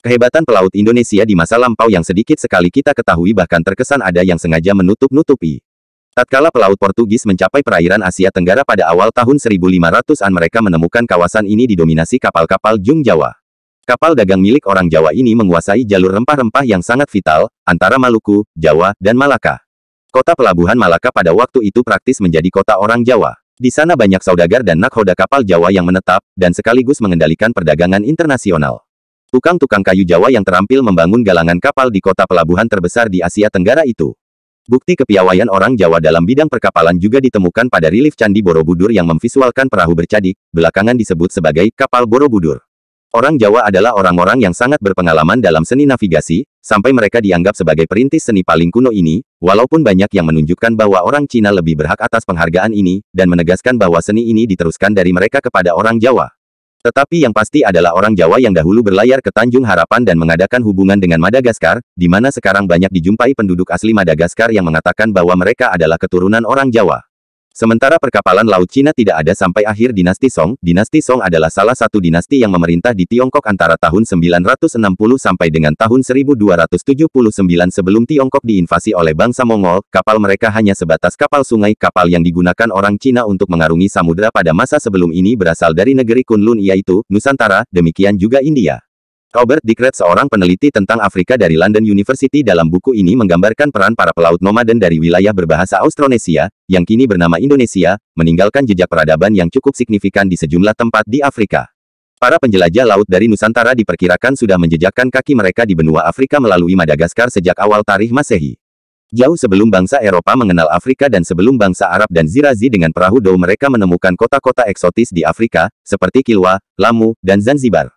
Kehebatan pelaut Indonesia di masa lampau yang sedikit sekali kita ketahui bahkan terkesan ada yang sengaja menutup-nutupi. Tatkala pelaut Portugis mencapai perairan Asia Tenggara pada awal tahun 1500-an mereka menemukan kawasan ini didominasi kapal-kapal Jung Jawa. Kapal dagang milik orang Jawa ini menguasai jalur rempah-rempah yang sangat vital, antara Maluku, Jawa, dan Malaka. Kota pelabuhan Malaka pada waktu itu praktis menjadi kota orang Jawa. Di sana banyak saudagar dan nakhoda kapal Jawa yang menetap, dan sekaligus mengendalikan perdagangan internasional. Tukang-tukang kayu Jawa yang terampil membangun galangan kapal di kota pelabuhan terbesar di Asia Tenggara itu. Bukti kepiawaian orang Jawa dalam bidang perkapalan juga ditemukan pada relief Candi Borobudur yang memvisualkan perahu bercadik, belakangan disebut sebagai kapal Borobudur. Orang Jawa adalah orang-orang yang sangat berpengalaman dalam seni navigasi, sampai mereka dianggap sebagai perintis seni paling kuno ini, walaupun banyak yang menunjukkan bahwa orang Cina lebih berhak atas penghargaan ini, dan menegaskan bahwa seni ini diteruskan dari mereka kepada orang Jawa. Tetapi yang pasti adalah orang Jawa yang dahulu berlayar ke Tanjung Harapan dan mengadakan hubungan dengan Madagaskar, di mana sekarang banyak dijumpai penduduk asli Madagaskar yang mengatakan bahwa mereka adalah keturunan orang Jawa. Sementara perkapalan laut Cina tidak ada sampai akhir dinasti Song. Dinasti Song adalah salah satu dinasti yang memerintah di Tiongkok antara tahun 960 sampai dengan tahun 1279 sebelum Tiongkok diinvasi oleh bangsa Mongol. Kapal mereka hanya sebatas kapal sungai. Kapal yang digunakan orang Cina untuk mengarungi samudera pada masa sebelum ini berasal dari negeri Kunlun yaitu Nusantara, demikian juga India. Robert Dicret, seorang peneliti tentang Afrika dari London University, dalam buku ini menggambarkan peran para pelaut nomaden dari wilayah berbahasa Austronesia, yang kini bernama Indonesia, meninggalkan jejak peradaban yang cukup signifikan di sejumlah tempat di Afrika. Para penjelajah laut dari Nusantara diperkirakan sudah menjejakkan kaki mereka di benua Afrika melalui Madagaskar sejak awal tarikh Masehi. Jauh sebelum bangsa Eropa mengenal Afrika dan sebelum bangsa Arab dan Zirazi dengan perahu dhow mereka menemukan kota-kota eksotis di Afrika, seperti Kilwa, Lamu, dan Zanzibar.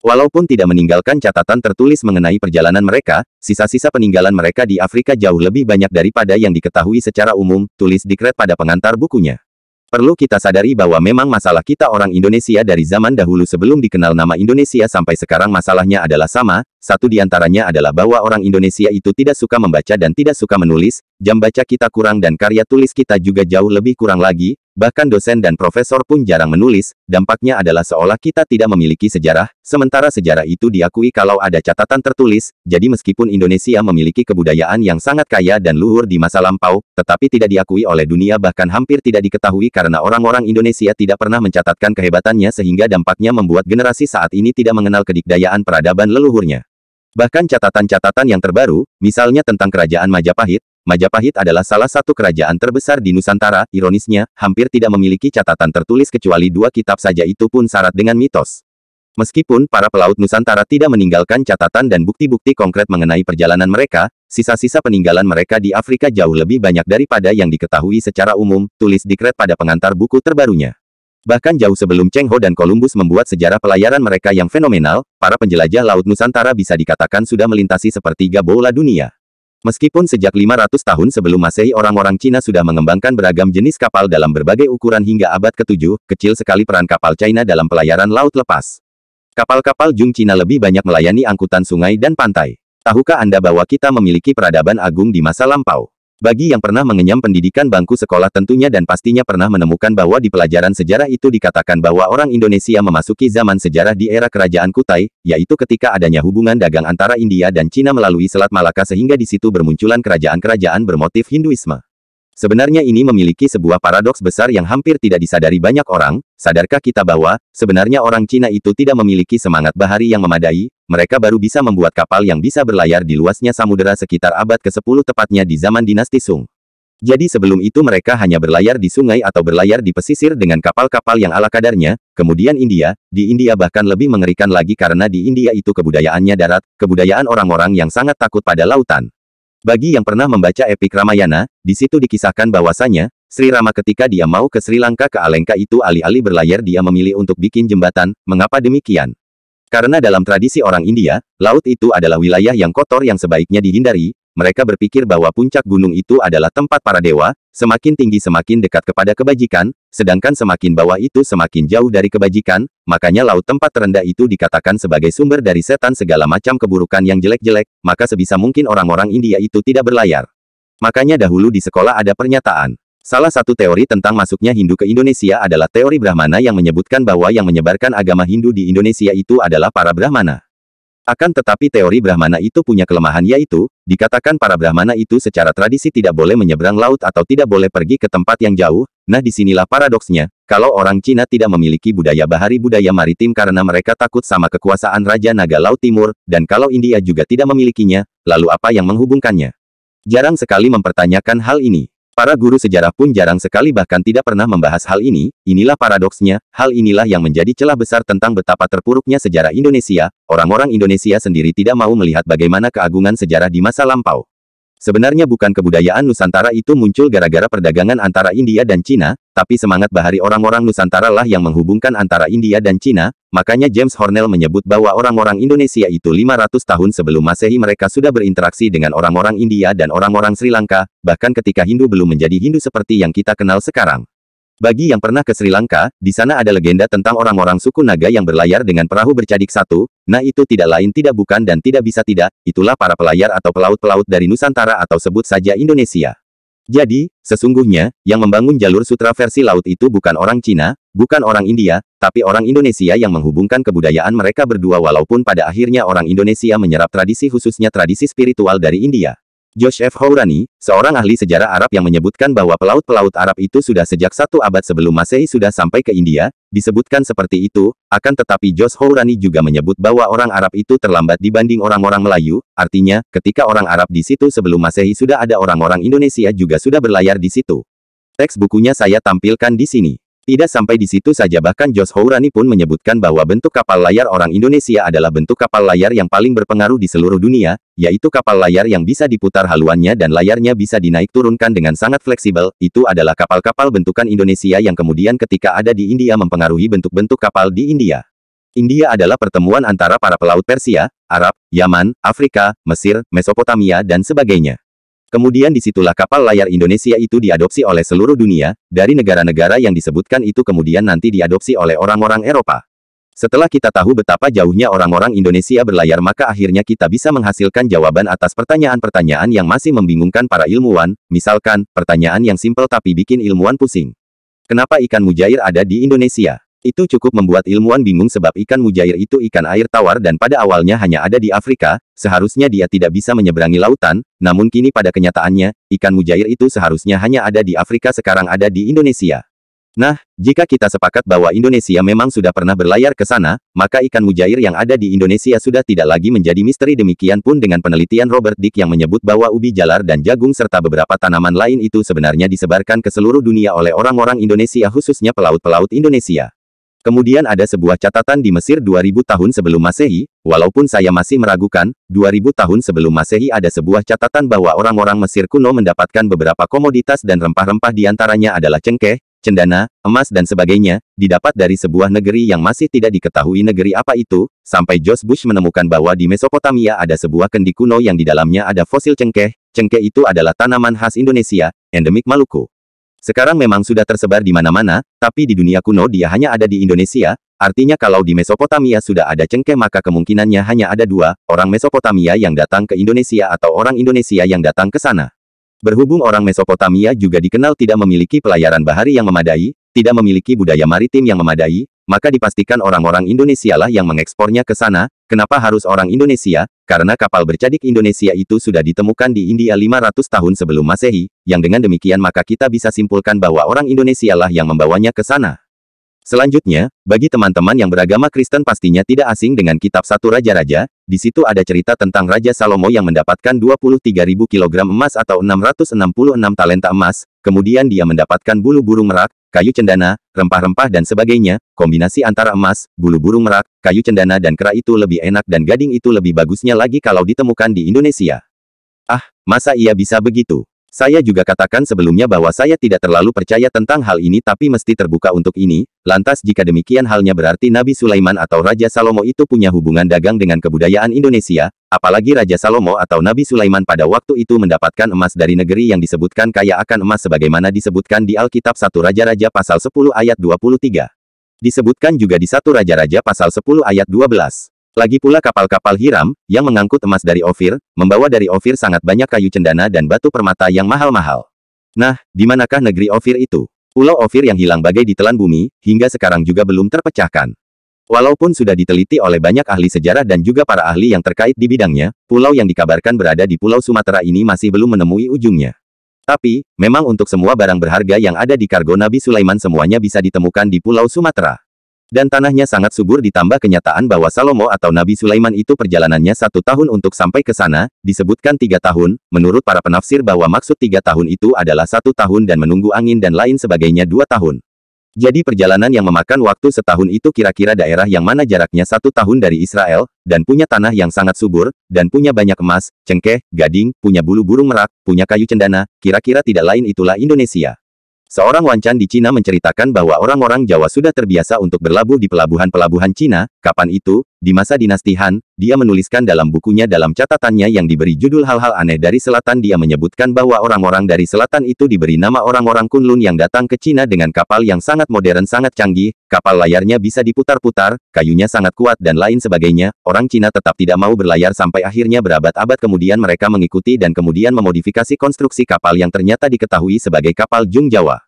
Walaupun tidak meninggalkan catatan tertulis mengenai perjalanan mereka, sisa-sisa peninggalan mereka di Afrika jauh lebih banyak daripada yang diketahui secara umum, tulis Dicret pada pengantar bukunya. Perlu kita sadari bahwa memang masalah kita orang Indonesia dari zaman dahulu sebelum dikenal nama Indonesia sampai sekarang masalahnya adalah sama. Satu di antaranya adalah bahwa orang Indonesia itu tidak suka membaca dan tidak suka menulis, jam baca kita kurang dan karya tulis kita juga jauh lebih kurang lagi, bahkan dosen dan profesor pun jarang menulis. Dampaknya adalah seolah kita tidak memiliki sejarah, sementara sejarah itu diakui kalau ada catatan tertulis. Jadi meskipun Indonesia memiliki kebudayaan yang sangat kaya dan luhur di masa lampau, tetapi tidak diakui oleh dunia bahkan hampir tidak diketahui karena orang-orang Indonesia tidak pernah mencatatkan kehebatannya sehingga dampaknya membuat generasi saat ini tidak mengenal kedikdayaan peradaban leluhurnya. Bahkan catatan-catatan yang terbaru, misalnya tentang kerajaan Majapahit, Majapahit adalah salah satu kerajaan terbesar di Nusantara, ironisnya, hampir tidak memiliki catatan tertulis kecuali 2 kitab saja, itu pun syarat dengan mitos. Meskipun para pelaut Nusantara tidak meninggalkan catatan dan bukti-bukti konkret mengenai perjalanan mereka, sisa-sisa peninggalan mereka di Afrika jauh lebih banyak daripada yang diketahui secara umum, tulis Dicret pada pengantar buku terbarunya. Bahkan jauh sebelum Cheng Ho dan Columbus membuat sejarah pelayaran mereka yang fenomenal, para penjelajah laut Nusantara bisa dikatakan sudah melintasi sepertiga bola dunia. Meskipun sejak 500 tahun sebelum Masehi orang-orang Cina sudah mengembangkan beragam jenis kapal dalam berbagai ukuran hingga abad ke-7, kecil sekali peran kapal China dalam pelayaran laut lepas. Kapal-kapal Jung Cina lebih banyak melayani angkutan sungai dan pantai. Tahukah Anda bahwa kita memiliki peradaban agung di masa lampau? Bagi yang pernah mengenyam pendidikan bangku sekolah tentunya dan pastinya pernah menemukan bahwa di pelajaran sejarah itu dikatakan bahwa orang Indonesia memasuki zaman sejarah di era kerajaan Kutai, yaitu ketika adanya hubungan dagang antara India dan Cina melalui Selat Malaka sehingga di situ bermunculan kerajaan-kerajaan bermotif Hinduisme. Sebenarnya ini memiliki sebuah paradoks besar yang hampir tidak disadari banyak orang. Sadarkah kita bahwa, sebenarnya orang Cina itu tidak memiliki semangat bahari yang memadai, mereka baru bisa membuat kapal yang bisa berlayar di luasnya samudera sekitar abad ke-10 tepatnya di zaman dinasti Sung. Jadi sebelum itu mereka hanya berlayar di sungai atau berlayar di pesisir dengan kapal-kapal yang ala kadarnya. Kemudian di India bahkan lebih mengerikan lagi karena di India itu kebudayaannya darat, kebudayaan orang-orang yang sangat takut pada lautan. Bagi yang pernah membaca epik Ramayana, di situ dikisahkan bahwasanya, Sri Rama ketika dia mau ke Sri Lanka ke Alengka itu alih-alih berlayar dia memilih untuk bikin jembatan. Mengapa demikian? Karena dalam tradisi orang India, laut itu adalah wilayah yang kotor yang sebaiknya dihindari. Mereka berpikir bahwa puncak gunung itu adalah tempat para dewa, semakin tinggi semakin dekat kepada kebajikan, sedangkan semakin bawah itu semakin jauh dari kebajikan, makanya laut tempat terendah itu dikatakan sebagai sumber dari setan segala macam keburukan yang jelek-jelek, maka sebisa mungkin orang-orang India itu tidak berlayar. Makanya dahulu di sekolah ada pernyataan. Salah satu teori tentang masuknya Hindu ke Indonesia adalah teori Brahmana yang menyebutkan bahwa yang menyebarkan agama Hindu di Indonesia itu adalah para Brahmana. Akan tetapi teori Brahmana itu punya kelemahan yaitu, dikatakan para Brahmana itu secara tradisi tidak boleh menyeberang laut atau tidak boleh pergi ke tempat yang jauh. Nah disinilah paradoksnya, kalau orang Cina tidak memiliki budaya bahari budaya maritim karena mereka takut sama kekuasaan Raja Naga Laut Timur, dan kalau India juga tidak memilikinya, lalu apa yang menghubungkannya? Jarang sekali mempertanyakan hal ini. Para guru sejarah pun jarang sekali bahkan tidak pernah membahas hal ini. Inilah paradoksnya, hal inilah yang menjadi celah besar tentang betapa terpuruknya sejarah Indonesia. Orang-orang Indonesia sendiri tidak mau melihat bagaimana keagungan sejarah di masa lampau. Sebenarnya bukan kebudayaan Nusantara itu muncul gara-gara perdagangan antara India dan Cina, tapi semangat bahari orang-orang Nusantara lah yang menghubungkan antara India dan Cina. Makanya James Hornell menyebut bahwa orang-orang Indonesia itu 500 tahun sebelum Masehi mereka sudah berinteraksi dengan orang-orang India dan orang-orang Sri Lanka, bahkan ketika Hindu belum menjadi Hindu seperti yang kita kenal sekarang. Bagi yang pernah ke Sri Lanka, di sana ada legenda tentang orang-orang suku Naga yang berlayar dengan perahu bercadik satu. Nah itu tidak lain tidak bukan dan tidak bisa tidak, itulah para pelayar atau pelaut-pelaut dari Nusantara atau sebut saja Indonesia. Jadi, sesungguhnya, yang membangun jalur sutra versi laut itu bukan orang Cina, bukan orang India, tapi orang Indonesia yang menghubungkan kebudayaan mereka berdua walaupun pada akhirnya orang Indonesia menyerap tradisi khususnya tradisi spiritual dari India. Josh F. Hourani, seorang ahli sejarah Arab yang menyebutkan bahwa pelaut-pelaut Arab itu sudah sejak 1 abad sebelum Masehi sudah sampai ke India, disebutkan seperti itu, akan tetapi Josh Hourani juga menyebut bahwa orang Arab itu terlambat dibanding orang-orang Melayu, artinya, ketika orang Arab di situ sebelum Masehi sudah ada orang-orang Indonesia juga sudah berlayar di situ. Teks bukunya saya tampilkan di sini. Tidak sampai di situ saja bahkan Josh Hourani pun menyebutkan bahwa bentuk kapal layar orang Indonesia adalah bentuk kapal layar yang paling berpengaruh di seluruh dunia, yaitu kapal layar yang bisa diputar haluannya dan layarnya bisa dinaik turunkan dengan sangat fleksibel. Itu adalah kapal-kapal bentukan Indonesia yang kemudian ketika ada di India mempengaruhi bentuk-bentuk kapal di India. India adalah pertemuan antara para pelaut Persia, Arab, Yaman, Afrika, Mesir, Mesopotamia dan sebagainya. Kemudian disitulah kapal layar Indonesia itu diadopsi oleh seluruh dunia, dari negara-negara yang disebutkan itu kemudian nanti diadopsi oleh orang-orang Eropa. Setelah kita tahu betapa jauhnya orang-orang Indonesia berlayar maka akhirnya kita bisa menghasilkan jawaban atas pertanyaan-pertanyaan yang masih membingungkan para ilmuwan, misalkan, pertanyaan yang simpel tapi bikin ilmuwan pusing. Kenapa ikan mujair ada di Indonesia? Itu cukup membuat ilmuwan bingung sebab ikan mujair itu ikan air tawar dan pada awalnya hanya ada di Afrika, seharusnya dia tidak bisa menyeberangi lautan, namun kini pada kenyataannya, ikan mujair itu seharusnya hanya ada di Afrika sekarang ada di Indonesia. Nah, jika kita sepakat bahwa Indonesia memang sudah pernah berlayar ke sana, maka ikan mujair yang ada di Indonesia sudah tidak lagi menjadi misteri demikian pun dengan penelitian Robert Dick yang menyebut bahwa ubi jalar dan jagung serta beberapa tanaman lain itu sebenarnya disebarkan ke seluruh dunia oleh orang-orang Indonesia khususnya pelaut-pelaut Indonesia. Kemudian ada sebuah catatan di Mesir 2000 tahun sebelum Masehi, walaupun saya masih meragukan, 2000 tahun sebelum Masehi ada sebuah catatan bahwa orang-orang Mesir kuno mendapatkan beberapa komoditas dan rempah-rempah diantaranya adalah cengkeh, cendana, emas dan sebagainya, didapat dari sebuah negeri yang masih tidak diketahui negeri apa itu, sampai Josh Bush menemukan bahwa di Mesopotamia ada sebuah kendi kuno yang di dalamnya ada fosil cengkeh itu adalah tanaman khas Indonesia, endemik Maluku. Sekarang memang sudah tersebar di mana-mana, tapi di dunia kuno dia hanya ada di Indonesia, artinya kalau di Mesopotamia sudah ada cengkeh maka kemungkinannya hanya ada dua, orang Mesopotamia yang datang ke Indonesia atau orang Indonesia yang datang ke sana. Berhubung orang Mesopotamia juga dikenal tidak memiliki pelayaran bahari yang memadai, tidak memiliki budaya maritim yang memadai, maka dipastikan orang-orang Indonesia lah yang mengekspornya ke sana. Kenapa harus orang Indonesia? Karena kapal bercadik Indonesia itu sudah ditemukan di India 500 tahun sebelum Masehi, yang dengan demikian maka kita bisa simpulkan bahwa orang Indonesia lah yang membawanya ke sana. Selanjutnya, bagi teman-teman yang beragama Kristen pastinya tidak asing dengan kitab 1 Raja-Raja, di situ ada cerita tentang Raja Salomo yang mendapatkan 23.000 kg emas atau 666 talenta emas, kemudian dia mendapatkan bulu burung merak, kayu cendana, rempah-rempah dan sebagainya, kombinasi antara emas, bulu burung merak, kayu cendana dan kera itu lebih enak dan gading itu lebih bagusnya lagi kalau ditemukan di Indonesia. Ah, masa iya bisa begitu? Saya juga katakan sebelumnya bahwa saya tidak terlalu percaya tentang hal ini tapi mesti terbuka untuk ini, lantas jika demikian halnya berarti Nabi Sulaiman atau Raja Salomo itu punya hubungan dagang dengan kebudayaan Indonesia, apalagi Raja Salomo atau Nabi Sulaiman pada waktu itu mendapatkan emas dari negeri yang disebutkan kaya akan emas sebagaimana disebutkan di Alkitab 1 Raja-Raja pasal 10 ayat 23. Disebutkan juga di 1 Raja-Raja pasal 10 ayat 12. Lagi pula kapal-kapal Hiram, yang mengangkut emas dari Ofir, membawa dari Ofir sangat banyak kayu cendana dan batu permata yang mahal-mahal. Nah, di manakah negeri Ofir itu? Pulau Ofir yang hilang bagai ditelan bumi, hingga sekarang juga belum terpecahkan. Walaupun sudah diteliti oleh banyak ahli sejarah dan juga para ahli yang terkait di bidangnya, pulau yang dikabarkan berada di Pulau Sumatera ini masih belum menemui ujungnya. Tapi, memang untuk semua barang berharga yang ada di kargo Nabi Sulaiman semuanya bisa ditemukan di Pulau Sumatera. Dan tanahnya sangat subur ditambah kenyataan bahwa Salomo atau Nabi Sulaiman itu perjalanannya 1 tahun untuk sampai ke sana, disebutkan 3 tahun, menurut para penafsir bahwa maksud 3 tahun itu adalah 1 tahun dan menunggu angin dan lain sebagainya 2 tahun. Jadi perjalanan yang memakan waktu setahun itu kira-kira daerah yang mana jaraknya 1 tahun dari Israel, dan punya tanah yang sangat subur, dan punya banyak emas, cengkeh, gading, punya bulu burung merak, punya kayu cendana, kira-kira tidak lain itulah Indonesia. Seorang wancan di Cina menceritakan bahwa orang-orang Jawa sudah terbiasa untuk berlabuh di pelabuhan-pelabuhan Cina. Kapan itu? Di masa dinasti Han, dia menuliskan dalam bukunya dalam catatannya yang diberi judul Hal-hal Aneh dari Selatan. Dia menyebutkan bahwa orang-orang dari selatan itu diberi nama orang-orang Kunlun yang datang ke Cina dengan kapal yang sangat modern sangat canggih, kapal layarnya bisa diputar-putar, kayunya sangat kuat dan lain sebagainya. Orang Cina tetap tidak mau berlayar sampai akhirnya berabad-abad kemudian mereka mengikuti dan kemudian memodifikasi konstruksi kapal yang ternyata diketahui sebagai kapal Jung Jawa.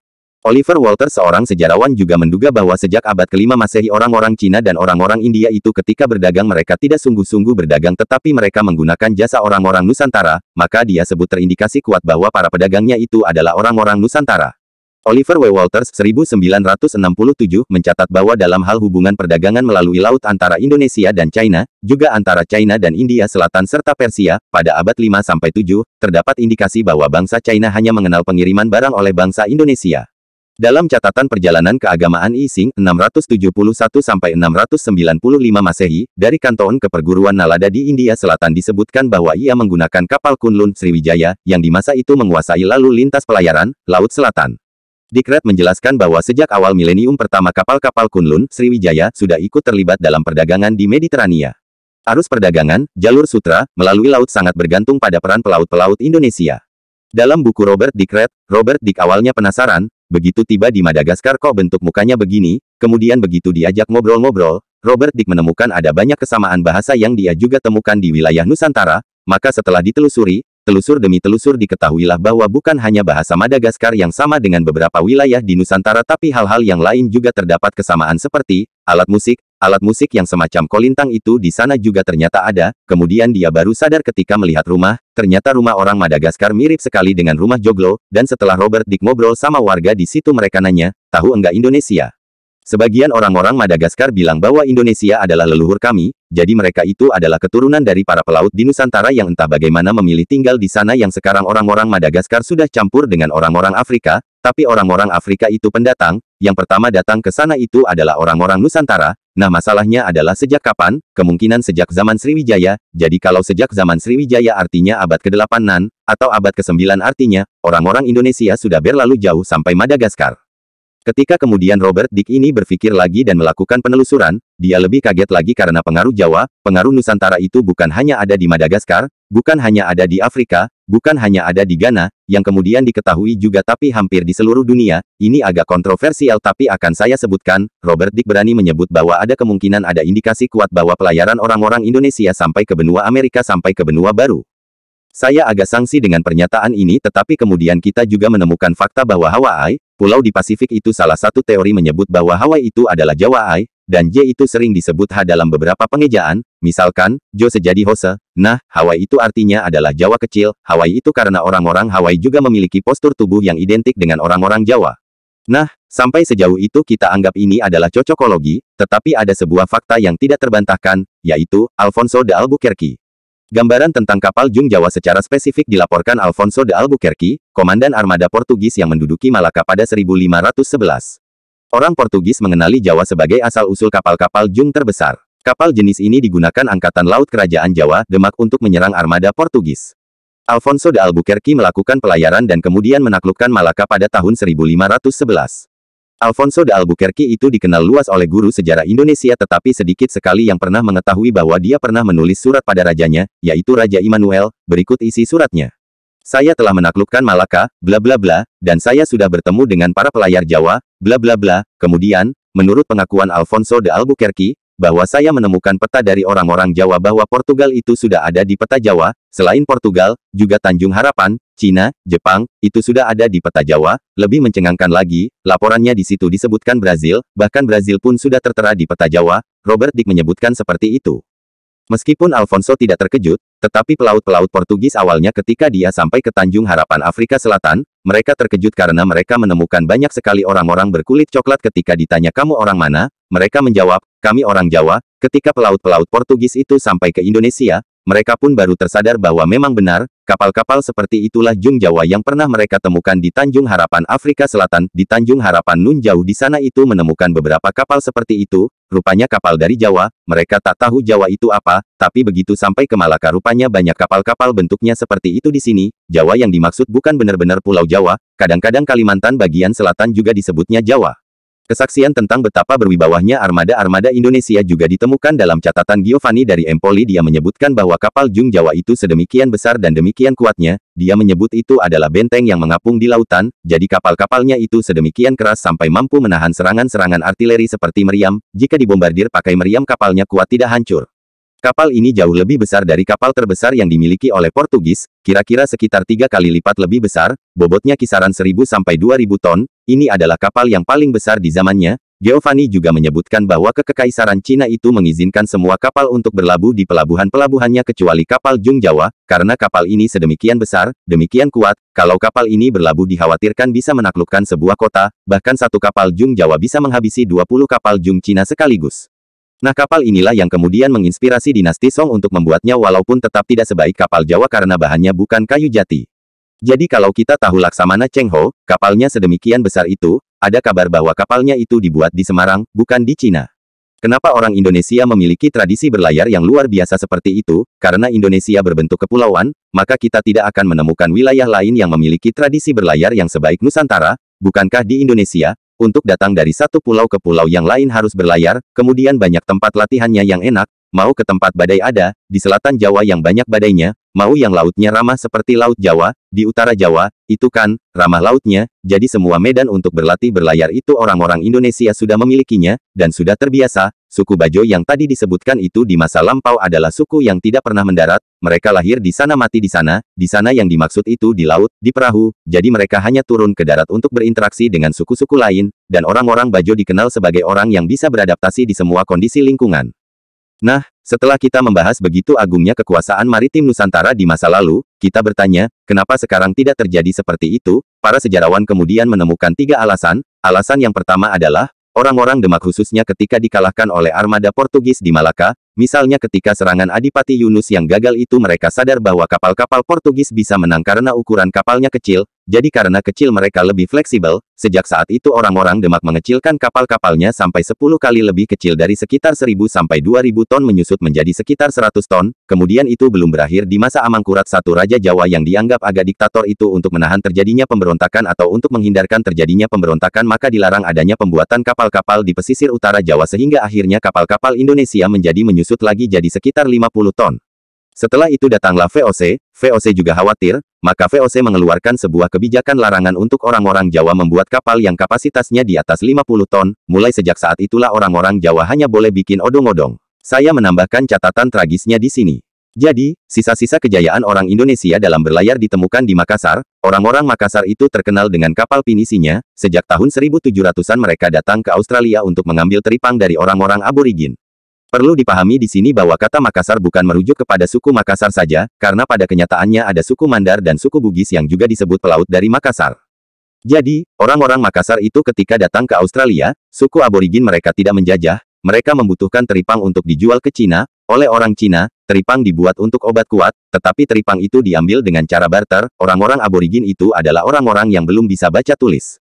Oliver Walters seorang sejarawan juga menduga bahwa sejak abad ke-5 Masehi orang-orang Cina dan orang-orang India itu ketika berdagang mereka tidak sungguh-sungguh berdagang tetapi mereka menggunakan jasa orang-orang Nusantara, maka dia sebut terindikasi kuat bahwa para pedagangnya itu adalah orang-orang Nusantara. Oliver W. Walters 1967 mencatat bahwa dalam hal hubungan perdagangan melalui laut antara Indonesia dan China, juga antara China dan India Selatan serta Persia, pada abad 5-7, terdapat indikasi bahwa bangsa China hanya mengenal pengiriman barang oleh bangsa Indonesia. Dalam catatan perjalanan keagamaan Ising 671-695 Masehi, dari Kanton ke perguruan Nalada di India Selatan disebutkan bahwa ia menggunakan kapal Kunlun Sriwijaya, yang di masa itu menguasai lalu lintas pelayaran, Laut Selatan. Dikret menjelaskan bahwa sejak awal milenium pertama kapal-kapal Kunlun Sriwijaya sudah ikut terlibat dalam perdagangan di Mediterania. Arus perdagangan, jalur sutra, melalui laut sangat bergantung pada peran pelaut-pelaut Indonesia. Dalam buku Robert Dick awalnya penasaran, begitu tiba di Madagaskar kok bentuk mukanya begini, kemudian begitu diajak ngobrol-ngobrol, Robert Dick menemukan ada banyak kesamaan bahasa yang dia juga temukan di wilayah Nusantara, maka setelah ditelusuri, telusur demi telusur diketahuilah bahwa bukan hanya bahasa Madagaskar yang sama dengan beberapa wilayah di Nusantara tapi hal-hal yang lain juga terdapat kesamaan seperti, alat musik yang semacam kolintang itu di sana juga ternyata ada. Kemudian dia baru sadar ketika melihat rumah, ternyata rumah orang Madagaskar mirip sekali dengan rumah Joglo, dan setelah Robert Dick ngobrol sama warga di situ mereka nanya, tahu enggak Indonesia? Sebagian orang-orang Madagaskar bilang bahwa Indonesia adalah leluhur kami, jadi mereka itu adalah keturunan dari para pelaut di Nusantara yang entah bagaimana memilih tinggal di sana yang sekarang orang-orang Madagaskar sudah campur dengan orang-orang Afrika, tapi orang-orang Afrika itu pendatang, yang pertama datang ke sana itu adalah orang-orang Nusantara. Nah masalahnya adalah sejak kapan? Kemungkinan sejak zaman Sriwijaya, jadi kalau sejak zaman Sriwijaya artinya abad ke-8-an, atau abad ke-9 artinya, orang-orang Indonesia sudah berlalu jauh sampai Madagaskar. Ketika kemudian Robert Dick ini berpikir lagi dan melakukan penelusuran, dia lebih kaget lagi karena pengaruh Jawa, pengaruh Nusantara itu bukan hanya ada di Madagaskar, bukan hanya ada di Afrika, bukan hanya ada di Ghana, yang kemudian diketahui juga tapi hampir di seluruh dunia. Ini agak kontroversial tapi akan saya sebutkan. Robert Dick berani menyebut bahwa ada kemungkinan ada indikasi kuat bahwa pelayaran orang-orang Indonesia sampai ke benua Amerika sampai ke benua baru. Saya agak sangsi dengan pernyataan ini tetapi kemudian kita juga menemukan fakta bahwa Hawaii, pulau di Pasifik itu salah satu teori menyebut bahwa Hawaii itu adalah Jawa I, dan J itu sering disebut H dalam beberapa pengejaan, misalkan, Jo sejadi Hose. Nah, Hawaii itu artinya adalah Jawa kecil, Hawaii itu karena orang-orang Hawaii juga memiliki postur tubuh yang identik dengan orang-orang Jawa. Nah, sampai sejauh itu kita anggap ini adalah cocokologi, tetapi ada sebuah fakta yang tidak terbantahkan, yaitu, Alfonso de Albuquerque. Gambaran tentang kapal Jung Jawa secara spesifik dilaporkan Alfonso de Albuquerque, komandan armada Portugis yang menduduki Malaka pada 1511. Orang Portugis mengenali Jawa sebagai asal-usul kapal-kapal Jung terbesar. Kapal jenis ini digunakan Angkatan Laut Kerajaan Jawa, Demak untuk menyerang armada Portugis. Alfonso de Albuquerque melakukan pelayaran dan kemudian menaklukkan Malaka pada tahun 1511. Alfonso de Albuquerque itu dikenal luas oleh guru sejarah Indonesia tetapi sedikit sekali yang pernah mengetahui bahwa dia pernah menulis surat pada rajanya, yaitu Raja Immanuel. Berikut isi suratnya. Saya telah menaklukkan Malaka, bla bla bla, dan saya sudah bertemu dengan para pelayar Jawa, bla bla bla. Kemudian, menurut pengakuan Alfonso de Albuquerque, bahwa saya menemukan peta dari orang-orang Jawa bahwa Portugal itu sudah ada di peta Jawa, selain Portugal, juga Tanjung Harapan, Cina, Jepang, itu sudah ada di peta Jawa. Lebih mencengangkan lagi, laporannya di situ disebutkan Brazil, bahkan Brazil pun sudah tertera di peta Jawa. Robert Dick menyebutkan seperti itu. Meskipun Alfonso tidak terkejut, tetapi pelaut-pelaut Portugis awalnya ketika dia sampai ke Tanjung Harapan Afrika Selatan, mereka terkejut karena mereka menemukan banyak sekali orang-orang berkulit coklat. Ketika ditanya kamu orang mana, mereka menjawab, kami orang Jawa. Ketika pelaut-pelaut Portugis itu sampai ke Indonesia, mereka pun baru tersadar bahwa memang benar, kapal-kapal seperti itulah Jung Jawa yang pernah mereka temukan di Tanjung Harapan Afrika Selatan. Di Tanjung Harapan Nun jauh di sana itu menemukan beberapa kapal seperti itu, rupanya kapal dari Jawa. Mereka tak tahu Jawa itu apa, tapi begitu sampai ke Malaka rupanya banyak kapal-kapal bentuknya seperti itu di sini. Jawa yang dimaksud bukan benar-benar Pulau Jawa, kadang-kadang Kalimantan bagian selatan juga disebutnya Jawa. Kesaksian tentang betapa berwibawanya armada-armada Indonesia juga ditemukan dalam catatan Giovanni dari Empoli. Dia menyebutkan bahwa kapal Jung Jawa itu sedemikian besar dan demikian kuatnya, dia menyebut itu adalah benteng yang mengapung di lautan, jadi kapal-kapalnya itu sedemikian keras sampai mampu menahan serangan-serangan artileri seperti meriam. Jika dibombardir pakai meriam kapalnya kuat tidak hancur. Kapal ini jauh lebih besar dari kapal terbesar yang dimiliki oleh Portugis, kira-kira sekitar 3 kali lipat lebih besar, bobotnya kisaran 1000 sampai 2000 ton, ini adalah kapal yang paling besar di zamannya. Giovanni juga menyebutkan bahwa kekaisaran Cina itu mengizinkan semua kapal untuk berlabuh di pelabuhan-pelabuhannya kecuali kapal Jung Jawa, karena kapal ini sedemikian besar, demikian kuat, kalau kapal ini berlabuh dikhawatirkan bisa menaklukkan sebuah kota, bahkan satu kapal Jung Jawa bisa menghabisi 20 kapal Jung Cina sekaligus. Nah kapal inilah yang kemudian menginspirasi dinasti Song untuk membuatnya walaupun tetap tidak sebaik kapal Jawa karena bahannya bukan kayu jati. Jadi kalau kita tahu Laksamana Cheng Ho, kapalnya sedemikian besar itu, ada kabar bahwa kapalnya itu dibuat di Semarang, bukan di Cina. Kenapa orang Indonesia memiliki tradisi berlayar yang luar biasa seperti itu? Karena Indonesia berbentuk kepulauan, maka kita tidak akan menemukan wilayah lain yang memiliki tradisi berlayar yang sebaik Nusantara, bukankah di Indonesia? Untuk datang dari satu pulau ke pulau yang lain harus berlayar, kemudian banyak tempat latihannya yang enak, mau ke tempat badai ada, di selatan Jawa yang banyak badainya, mau yang lautnya ramah seperti Laut Jawa, di utara Jawa, itu kan, ramah lautnya, jadi semua medan untuk berlatih berlayar itu orang-orang Indonesia sudah memilikinya, dan sudah terbiasa. Suku Bajo yang tadi disebutkan itu di masa lampau adalah suku yang tidak pernah mendarat, mereka lahir di sana mati di sana yang dimaksud itu di laut, di perahu, jadi mereka hanya turun ke darat untuk berinteraksi dengan suku-suku lain, dan orang-orang Bajo dikenal sebagai orang yang bisa beradaptasi di semua kondisi lingkungan. Nah, setelah kita membahas begitu agungnya kekuasaan maritim Nusantara di masa lalu, kita bertanya, kenapa sekarang tidak terjadi seperti itu? Para sejarawan kemudian menemukan 3 alasan. Alasan yang pertama adalah, orang-orang Demak khususnya ketika dikalahkan oleh armada Portugis di Malaka, misalnya ketika serangan Adipati Yunus yang gagal itu mereka sadar bahwa kapal-kapal Portugis bisa menang karena ukuran kapalnya kecil, jadi karena kecil mereka lebih fleksibel, sejak saat itu orang-orang Demak mengecilkan kapal-kapalnya sampai 10 kali lebih kecil dari sekitar 1000 sampai 2000 ton menyusut menjadi sekitar 100 ton, kemudian itu belum berakhir di masa Amangkurat I Raja Jawa yang dianggap agak diktator itu untuk menahan terjadinya pemberontakan atau untuk menghindarkan terjadinya pemberontakan maka dilarang adanya pembuatan kapal-kapal di pesisir utara Jawa sehingga akhirnya kapal-kapal Indonesia menjadi menyusut lagi jadi sekitar 50 ton. Setelah itu datanglah VOC, VOC juga khawatir, maka VOC mengeluarkan sebuah kebijakan larangan untuk orang-orang Jawa membuat kapal yang kapasitasnya di atas 50 ton, mulai sejak saat itulah orang-orang Jawa hanya boleh bikin odong-odong. Saya menambahkan catatan tragisnya di sini. Jadi, sisa-sisa kejayaan orang Indonesia dalam berlayar ditemukan di Makassar, orang-orang Makassar itu terkenal dengan kapal pinisinya, sejak tahun 1700-an mereka datang ke Australia untuk mengambil teripang dari orang-orang aborigin. Perlu dipahami di sini bahwa kata Makassar bukan merujuk kepada suku Makassar saja, karena pada kenyataannya ada suku Mandar dan suku Bugis yang juga disebut pelaut dari Makassar. Jadi, orang-orang Makassar itu ketika datang ke Australia, suku aborigin mereka tidak menjajah, mereka membutuhkan teripang untuk dijual ke Cina, oleh orang Cina, teripang dibuat untuk obat kuat, tetapi teripang itu diambil dengan cara barter, orang-orang aborigin itu adalah orang-orang yang belum bisa baca tulis.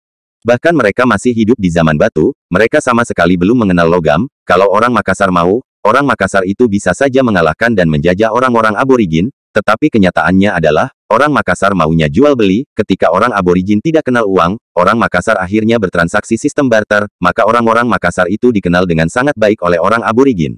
Bahkan mereka masih hidup di zaman batu, mereka sama sekali belum mengenal logam, kalau orang Makassar mau, orang Makassar itu bisa saja mengalahkan dan menjajah orang-orang aborigin, tetapi kenyataannya adalah, orang Makassar maunya jual beli, ketika orang aborigin tidak kenal uang, orang Makassar akhirnya bertransaksi sistem barter, maka orang-orang Makassar itu dikenal dengan sangat baik oleh orang aborigin.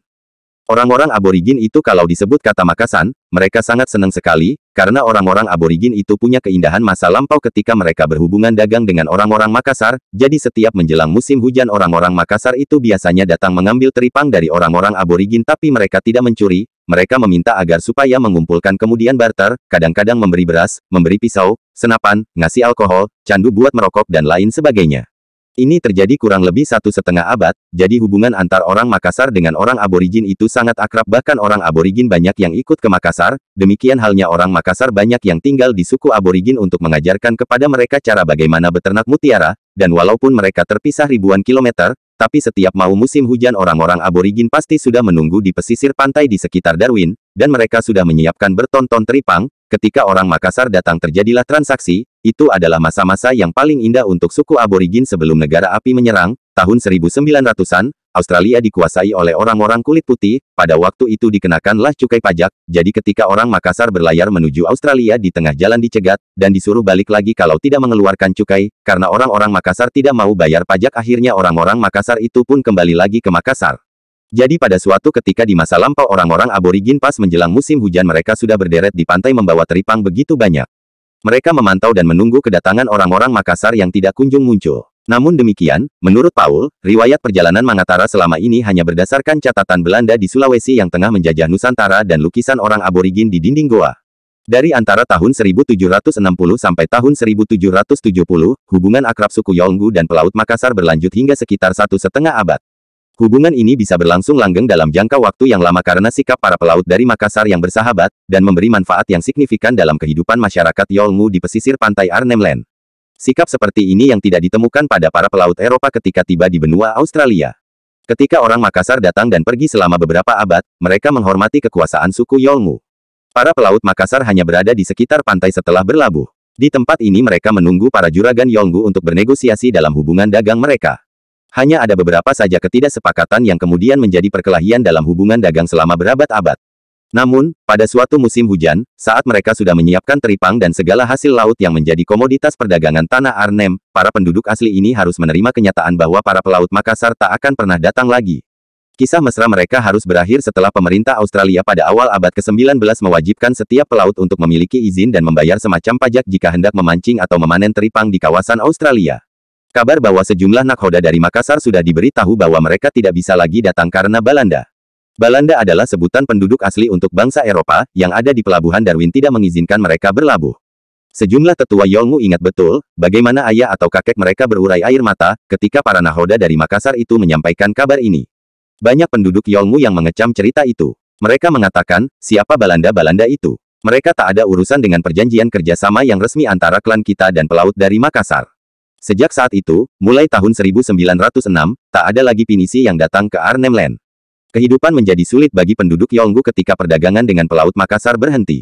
Orang-orang aborigin itu kalau disebut kata Makasan, mereka sangat senang sekali, karena orang-orang aborigin itu punya keindahan masa lampau ketika mereka berhubungan dagang dengan orang-orang Makassar, jadi setiap menjelang musim hujan orang-orang Makassar itu biasanya datang mengambil teripang dari orang-orang aborigin tapi mereka tidak mencuri, mereka meminta agar supaya mengumpulkan kemudian barter, kadang-kadang memberi beras, memberi pisau, senapan, ngasih alkohol, candu buat merokok dan lain sebagainya. Ini terjadi kurang lebih 1,5 abad, jadi hubungan antar orang Makassar dengan orang aborigin itu sangat akrab bahkan orang aborigin banyak yang ikut ke Makassar, demikian halnya orang Makassar banyak yang tinggal di suku aborigin untuk mengajarkan kepada mereka cara bagaimana beternak mutiara, dan walaupun mereka terpisah ribuan kilometer, tapi setiap mau musim hujan orang-orang aborigin pasti sudah menunggu di pesisir pantai di sekitar Darwin, dan mereka sudah menyiapkan berton-ton teripang. Ketika orang Makassar datang terjadilah transaksi, itu adalah masa-masa yang paling indah untuk suku aborigin sebelum negara api menyerang, tahun 1900-an, Australia dikuasai oleh orang-orang kulit putih, pada waktu itu dikenakanlah cukai pajak, jadi ketika orang Makassar berlayar menuju Australia di tengah jalan dicegat, dan disuruh balik lagi kalau tidak mengeluarkan cukai, karena orang-orang Makassar tidak mau bayar pajak akhirnya orang-orang Makassar itu pun kembali lagi ke Makassar. Jadi pada suatu ketika di masa lampau orang-orang aborigin pas menjelang musim hujan mereka sudah berderet di pantai membawa teripang begitu banyak. Mereka memantau dan menunggu kedatangan orang-orang Makassar yang tidak kunjung muncul. Namun demikian, menurut Paul, riwayat perjalanan Mangatara selama ini hanya berdasarkan catatan Belanda di Sulawesi yang tengah menjajah Nusantara dan lukisan orang aborigin di dinding goa. Dari antara tahun 1760 sampai tahun 1770, hubungan akrab suku Yolngu dan pelaut Makassar berlanjut hingga sekitar 1,5 abad. Hubungan ini bisa berlangsung langgeng dalam jangka waktu yang lama karena sikap para pelaut dari Makassar yang bersahabat, dan memberi manfaat yang signifikan dalam kehidupan masyarakat Yolngu di pesisir pantai Arnhem Land. Sikap seperti ini yang tidak ditemukan pada para pelaut Eropa ketika tiba di benua Australia. Ketika orang Makassar datang dan pergi selama beberapa abad, mereka menghormati kekuasaan suku Yolngu. Para pelaut Makassar hanya berada di sekitar pantai setelah berlabuh. Di tempat ini mereka menunggu para juragan Yolngu untuk bernegosiasi dalam hubungan dagang mereka. Hanya ada beberapa saja ketidaksepakatan yang kemudian menjadi perkelahian dalam hubungan dagang selama berabad-abad. Namun, pada suatu musim hujan, saat mereka sudah menyiapkan teripang dan segala hasil laut yang menjadi komoditas perdagangan tanah Arnhem, para penduduk asli ini harus menerima kenyataan bahwa para pelaut Makassar tak akan pernah datang lagi. Kisah mesra mereka harus berakhir setelah pemerintah Australia pada awal abad ke-19 mewajibkan setiap pelaut untuk memiliki izin dan membayar semacam pajak jika hendak memancing atau memanen teripang di kawasan Australia. Kabar bahwa sejumlah nakhoda dari Makassar sudah diberi tahu bahwa mereka tidak bisa lagi datang karena Balanda. Balanda adalah sebutan penduduk asli untuk bangsa Eropa, yang ada di pelabuhan Darwin tidak mengizinkan mereka berlabuh. Sejumlah tetua Yolngu ingat betul, bagaimana ayah atau kakek mereka berurai air mata, ketika para nakhoda dari Makassar itu menyampaikan kabar ini. Banyak penduduk Yolngu yang mengecam cerita itu. Mereka mengatakan, siapa Balanda-Balanda itu? Mereka tak ada urusan dengan perjanjian kerjasama yang resmi antara klan kita dan pelaut dari Makassar. Sejak saat itu, mulai tahun 1906, tak ada lagi pinisi yang datang ke Arnhem Land. Kehidupan menjadi sulit bagi penduduk Yolngu ketika perdagangan dengan pelaut Makassar berhenti.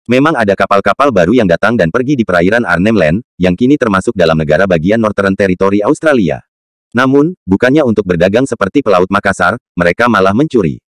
Memang ada kapal-kapal baru yang datang dan pergi di perairan Arnhem Land, yang kini termasuk dalam negara bagian Northern Territory Australia. Namun, bukannya untuk berdagang seperti pelaut Makassar, mereka malah mencuri.